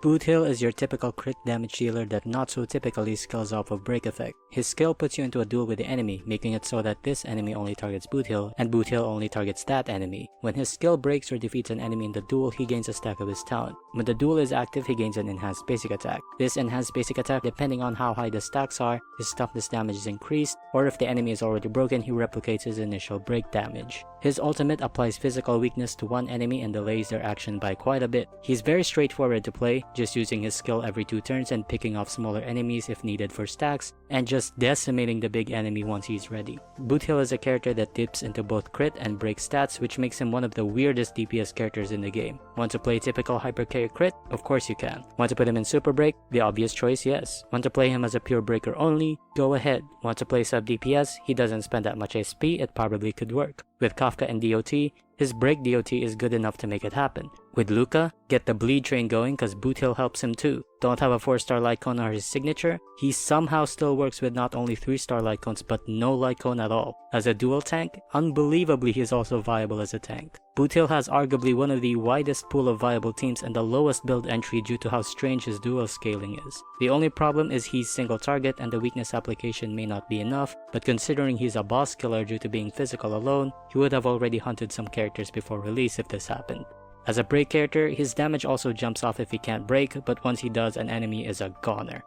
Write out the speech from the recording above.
Boothill is your typical crit damage dealer that not so typically skills off of break effect. His skill puts you into a duel with the enemy, making it so that this enemy only targets Boothill, and Boothill only targets that enemy. When his skill breaks or defeats an enemy in the duel, he gains a stack of his talent. When the duel is active, he gains an enhanced basic attack. This enhanced basic attack, depending on how high the stacks are, his toughness damage is increased, or if the enemy is already broken, he replicates his initial break damage. His ultimate applies physical weakness to one enemy and delays their action by quite a bit. He's very straightforward to play, just using his skill every 2 turns and picking off smaller enemies if needed for stacks, and just decimating the big enemy once he's ready. Boothill is a character that dips into both crit and break stats, which makes him one of the weirdest DPS characters in the game. Want to play typical hypercarry crit? Of course you can. Want to put him in super break? The obvious choice, yes. Want to play him as a pure breaker only? Go ahead. Want to play sub DPS? He doesn't spend that much SP, it probably could work. With Kafka and DOT, his break DOT is good enough to make it happen. With Luca, get the bleed train going cause Boothill helps him too. Don't have a 4-star light cone or his signature? He somehow still works with not only 3-star light cones but no light cone at all. As a dual tank, unbelievably he is also viable as a tank. Boothill has arguably one of the widest pool of viable teams and the lowest build entry due to how strange his dual scaling is. The only problem is he's single target and the weakness application may not be enough, but considering he's a boss killer due to being physical alone, he would have already hunted some characters before release if this happened. As a break character, his damage also jumps off if he can't break, but once he does, an enemy is a goner.